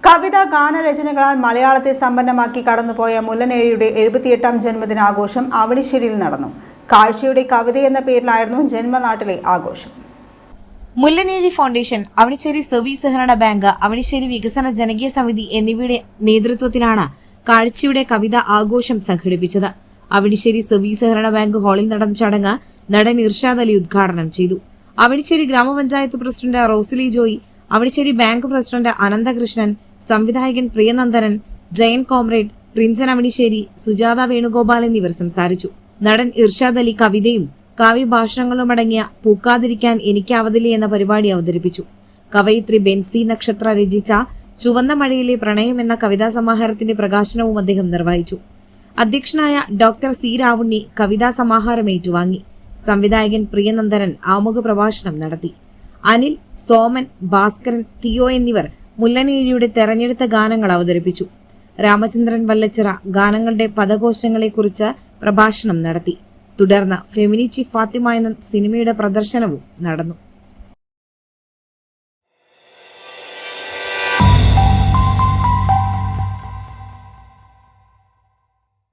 കവിതാ ഗാനരചനകളാൽ മലയാളത്തെ സമ്പന്നമാക്കി കടന്നുപോയ മുല്ലനേഴിയുടെ 78ാം ജന്മദിനാഘോഷം അവണിശ്ശേരിയിൽ നടന്നു. കാഴ്ചയുടെ കവിത എന്ന പേരിലായിരുന്നു ജന്മനാട്ടിലെ ആഘോഷം. മുല്ലനേഴി ഫൗണ്ടേഷൻ, അവണിശ്ശേരി സർവീസ് സഹകരണ ബാങ്ക്, അവണിശ്ശേരി വികസന ജനകീയ സമിതി എന്നിവയുടെ നേതൃത്വത്തിലാണ് കാഴ്ചയുടെ കവിത ആഘോഷം സംഘടിപ്പിച്ചത്. അവണിശ്ശേരി സർവീസ് സഹകരണ ബാങ്ക് ഹാളിൽ നടന്ന ചടങ്ങ് നടൻ ഇർഷാദ് അലി ഉദ്ഘാടനം ചെയ്തു. അവണിശ്ശേരി ഗ്രാമപഞ്ചായത്ത് president Rosalie Joy, Avanissery bank president Ananthakrishnan, സംവിധായകൻ പ്രിയനന്ദനൻ, ജയൻ കോമ്രേഡ്, പ്രിൻസൻ അവണിശ്ശേരി, സുജാത വേണുഗോപാൽ എന്നിവർ സംസാരിച്ചു. നടൻ ഇർഷാദ് അലി കവിതയും കാവ്യഭാഷണങ്ങളുമടങ്ങിയ പൂക്കാതിരിക്കാൻ എനിക്കാവതില്ലേ എന്ന പരിപാടി അവതരിപ്പിച്ചു. കവയിത്രി ബെൻസി നക്ഷത്ര രചിച്ച ചുവന്ന മഴയിലെ പ്രണയം എന്ന കവിതാ സമാഹാരത്തിന്റെ പ്രകാശനവും അദ്ദേഹം നിർവഹിച്ചു. അധ്യക്ഷനായ ഡോക്ടർ സി രാവുണ്ണി കവിതാ സമാഹാരം ഏറ്റുവാങ്ങി. സംവിധായകൻ പ്രിയനന്ദനൻ ആമുഖ പ്രഭാഷണം നടത്തി. അനിൽ, സോമൻ, ഭാസ്കരൻ, തിയോ എന്നിവർ മുല്ലനേഴിയുടെ തെരഞ്ഞെടുത്ത ഗാനങ്ങൾ അവതരിപ്പിച്ചു. രാമചന്ദ്രൻ വല്ലച്ചിറ ഗാനങ്ങളുടെ പദകോശങ്ങളെക്കുറിച്ച് പ്രഭാഷണം നടത്തി. തുടർന്ന് ഫെമിനിച്ചി ഫാത്തിമ എന്ന സിനിമയുടെ പ്രദർശനവും നടന്നു.